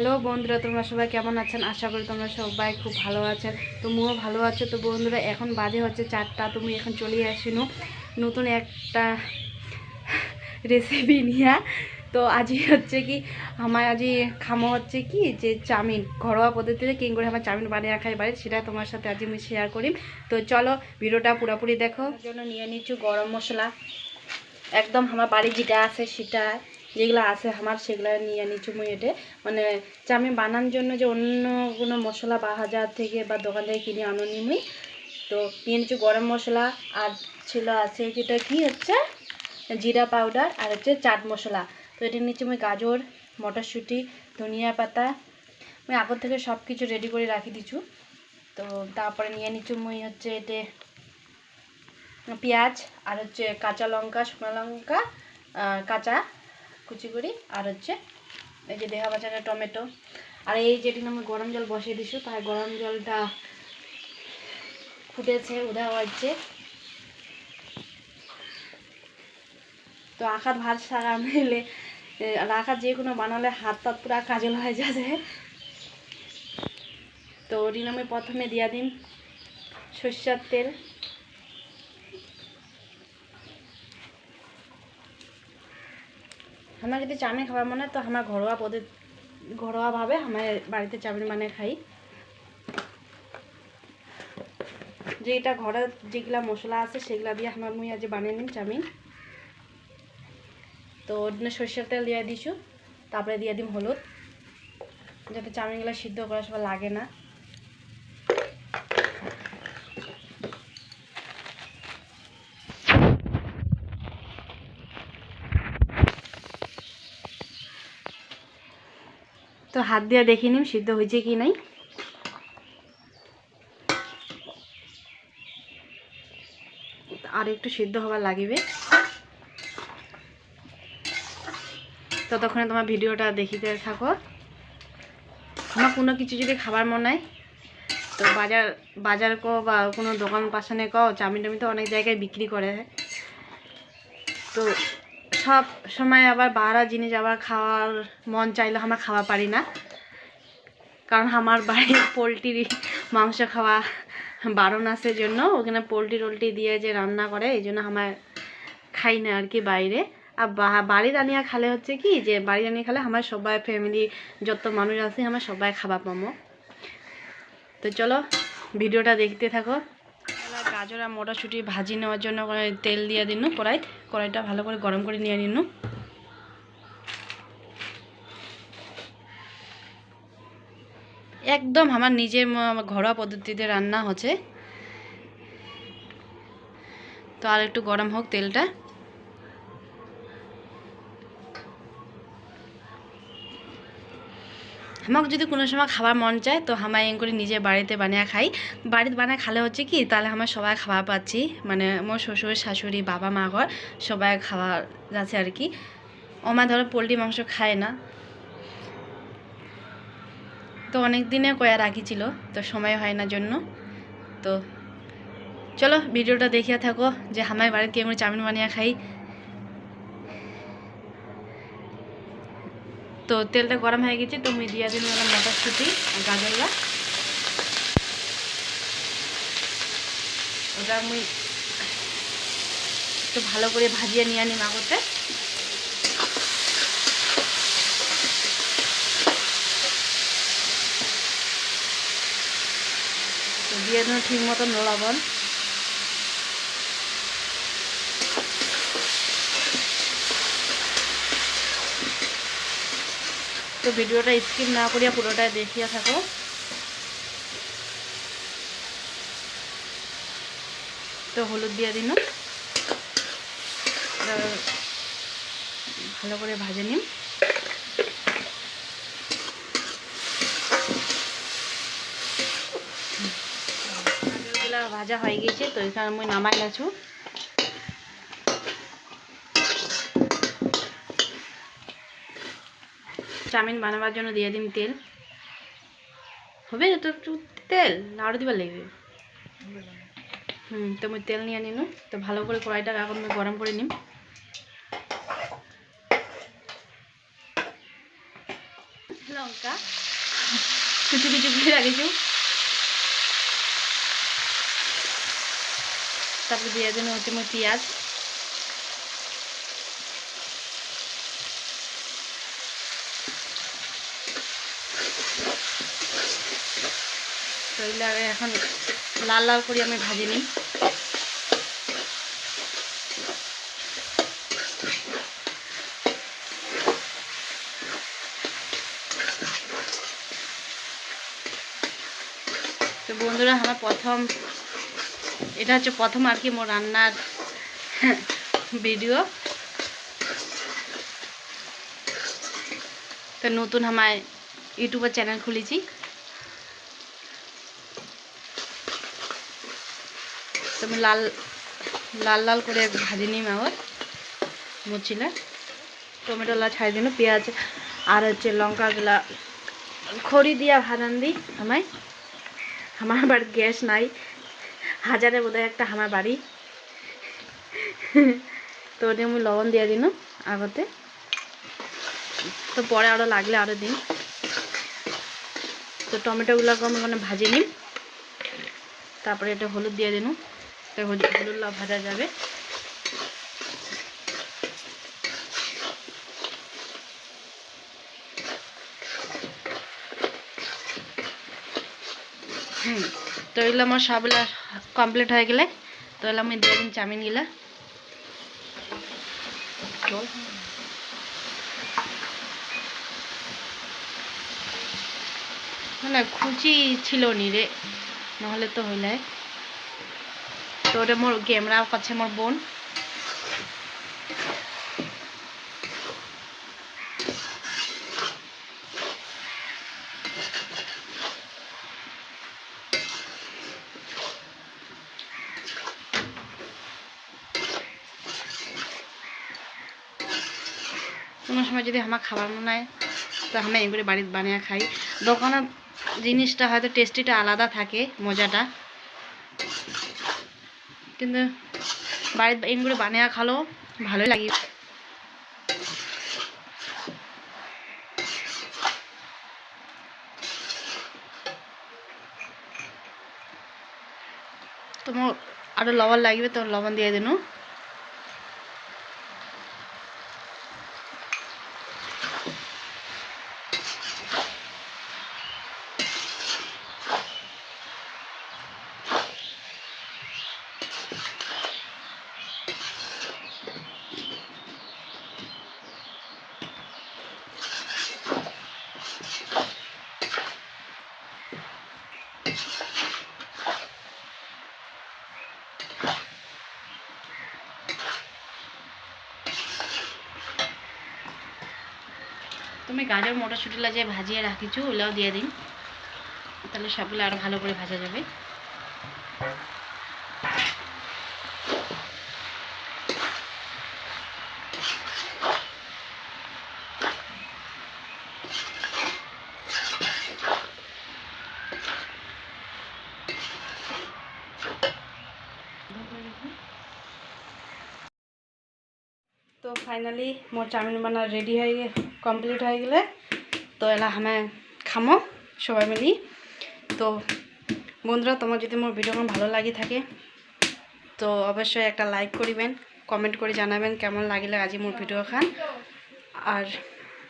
Hello বন্ধুরা, তোমরা সবাই কেমন আছেন? আশা করি তোমরা সবাই খুব ভালো আছেন। তুমিও ভালো আছো তো বন্ধুরা। এখন বাজে হচ্ছে 4টা। তুমি এখন চলে আসিনো নতুন একটা রেসিপি নিয়ে। তো আজই হচ্ছে কি আমার আজই খামো হচ্ছে কি যে চাউমিন ঘরোয়া পদ্ধতিতে কী করে আমার চাউমিন বানিয়ে খাই বাড়ি, সেটা তোমার সাথে আজ আমি শেয়ার করি। তো চলো ভিডিওটা পুরোপুরি দেখো। তার জন্য নিয়ে নিচ্ছি গরম মশলা, একদম আমার বাড়ি যেটা আছে সেটা, যেগুলো আছে আমার সেগুলো নিয়ে নিচ্ছি মুই। এটা মানে চাউমিন বানানোর জন্য যে অন্য কোনো মশলা বাজার থেকে বা দোকান থেকে কিনে আনি মুই। তো নিয়ে নিচ্ছি গরম মশলা, আর ছিল আছে যেটা কি হচ্ছে জিরা পাউডার, আর হচ্ছে চাট মশলা। তো এটা নিচ্ছি মুই গাজর, মটরশুঁটি, ধনিয়া পাতা। আমি আগর থেকে সব কিছু রেডি করে রাখি দিচ্ছি। তো তারপরে নিয়ে নিচ্ছি মুই হচ্ছে এটা পেঁয়াজ, আর হচ্ছে কাঁচা লঙ্কা, শুকনো লঙ্কা কাঁচা কুচি করি, আর হচ্ছে এই যে দেহা বাঁচানো টমেটো। আর এই যেটি আমি গরম জল বসিয়ে দিছি, তাই গরম জলটা ফুটেছে, উদা হচ্ছে। তো আখার ভাত সারা মেলে রাখা যে কোনো বানালে হাত টাত পুরা কাজল হয়ে যাবে। তো ওদিন আমি প্রথমে দিয়া দিন সর্ষের তেল। আমার যদি চাউমিন খাবার মনে হয় তো আমার ঘরোয়াভাবে আমার বাড়িতে চাউমিন বানিয়ে খাই। যেটা ঘরে যেগুলা মশলা আছে সেগুলা দিয়ে আমার মুই আজ বানিয়ে নিন চাউমিন। তো ওদিনে সর্ষের তেল দিয়ে দিছু, তারপরে দিয়ে দিম হলুদ, যাতে চাউমিনগুলো সিদ্ধ করার সময় লাগে না। তো হাত দিয়ে দেখে নিম সিদ্ধ হয়েছে কি নাই। আর একটু সিদ্ধ হওয়ার লাগবে, ততক্ষণে তোমার ভিডিওটা দেখিতে থাকো। আমার কোনো কিছু যদি খাবার মনে হয় তো বাজার কো বা কোনো দোকান পাশানে কো চাউমিন টাউমিন তো অনেক জায়গায় বিক্রি করে। তো সব সময় আবার বাড়া জিনিস আবার খাওয়ার মন চাইলে আমরা খাওয়া পারি না, কারণ আমার বাড়ির পোলট্রি মাংস খাওয়া বারণ আছে জন্য ওখানে পোলট্রি টোলট্রি দিয়ে যে রান্না করে, এই জন্য আমার খাই না আর কি বাইরে। আর বাড়ি রানিয়া খালে হচ্ছে কি যে বাড়ি রানিয়ে খালে আমার সবাই ফ্যামিলি যত মানুষ আছে আমার সবাই খাওয়া পাবো। তো চলো ভিডিওটা দেখতে থাকো। গাজর আর মটরশুঁটি ভাজি নেওয়ার জন্য তেল দিয়ে দিন কড়াইটা ভালো করে গরম করে নিয়ে নিন। একদম আমার নিজের ঘরোয়া পদ্ধতিতে রান্না হচ্ছে। তো আর একটু গরম হোক তেলটা। আমাকে যদি কোনো সময় খাবার মন চায় তো আমার এন করে নিজে বাড়িতে বানিয়ে খাই। বাড়িতে বানিয়ে খালে হচ্ছে কি তাহলে আমার সবাই খাওয়া পাচ্ছি, মানে আমার শ্বশুর শাশুড়ি বাবা মা ঘর সবাই খাওয়া যাচ্ছে আর কি। আমার ধরো পোলট্রি মাংস খায় না, তো অনেক দিনে কয়া রাখিছিল, তো সময় হয় না জন্য। তো চলো ভিডিওটা দেখিয়া থাকো যে আমার বাড়িতে কেমন চাউমিন বানিয়ে খাই। তো তেলটা গরম হয়ে গেছে, তো আমি দিয়ে দিন মটরশুঁটি আর গাজরটা। ওটা আমি একটু ভালো করে ভাজিয়ে নিয়ে নিম আগতে। তো দিয়ে দিন ঠিক মতন লবণ। তো ভিডিওটা স্কিপ না করিয়া পুরোটা দেখিয়া থাকো। তো হলুদ দিয়ে দিন, ভালো করে ভাজে নিন। গাজরগুলা ভাজা হয়ে গেছে, তো এখানে আমি নামাই লাছু। চাউমিন বানাবার জন্য দিয়ে দিন তেল। হবে তো একটু তেল আরও দিবার লাগবে। তো আমি তেল নিয়ে নিন। তো ভালো করে কড়াইটা এখন আমি গরম করে নিম। লঙ্কা কিছু কিছু করে রাখিছু, তারপরে দিয়ে দেন হচ্ছে মোর পেঁয়াজ, তো এগুলো এখন লাল লাল করে আমি ভাজি নিই। তো বন্ধুরা আমার এটা হচ্ছে প্রথম আর কি মোর রান্নার ভিডিও। তো নতুন আমার ইউটিউবের চ্যানেল খুলেছি, তো আমি লাল লাল লাল করে ভাজি নিই আমার মুচিলা। টমেটোলা ছাড়ি দিন, পেঁয়াজ আর হচ্ছে লঙ্কাগুলা খড়ি দিয়া ভাজান দিই। আমার বাড়ি গ্যাস নাই, হাজারে বোধহয় একটা আমার বাড়ি। তো ওটা আমি লবণ দিয়ে দিন আগতে, তো পরে আরও লাগলে আরও দিন। তো টমেটোগুলোকে আমি মানে ভাজি নিই, তারপরে এটা হলুদ দিয়ে দিন, তো হলুদ ভাজা যাবে। তো এগুলো আমার সবগুলা কমপ্লিট হয়ে গেলে তো এগুলো আমি দিয়ে দিন চাউমিনগুলা। না খুচি ছিল নি রে, নহলে তো হইলে। তো ওটা মোর ক্যামেরা করছে মোর বোন। কোনো সময় যদি আমার খাবার মনে হয় তো আমি এগুলো বাড়িতে বানিয়ে খাই। দোকানের জিনিসটা হয়তো টেস্টিটা আলাদা থাকে, মজাটা, কিন্তু বাড়িতে এগুলো বানিয়ে খালো ভালোই লাগে। তোমার আরও লবণ লাগবে, তো লবণ দিয়ে দিন। তুমি গাজর মটরশুঁটিলা যে ভাজিয়ে রাখিছো ওগুলাও দিয়ে দিন, তাহলে সবগুলো আরও ভালো করে ভাজা যাবে। তো ফাইনালি মোর চাউমিন বানা রেডি হয়ে কমপ্লিট হয়ে গেলে তো এলা আমি খামো সবাই মিলি। তো বন্ধুরা তোমার যদি মোর ভিডিও ভালো লাগে থাকে তো অবশ্যই একটা লাইক করিবেন, কমেন্ট করে জানাবেন কেমন লাগিলে আজি মোর ভিডিও খান, আর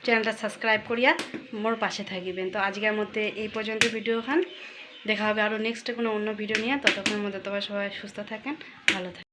চ্যানেলটা সাবস্ক্রাইব করিয়া মোর পাশে থাকিবেন। তো আজকের মধ্যে এই পর্যন্ত ভিডিও খান, দেখা হবে আরও নেক্সটে কোনো অন্য ভিডিও নিয়ে। ততক্ষণের মধ্যে সবাই সুস্থ থাকেন, ভালো থাকেন।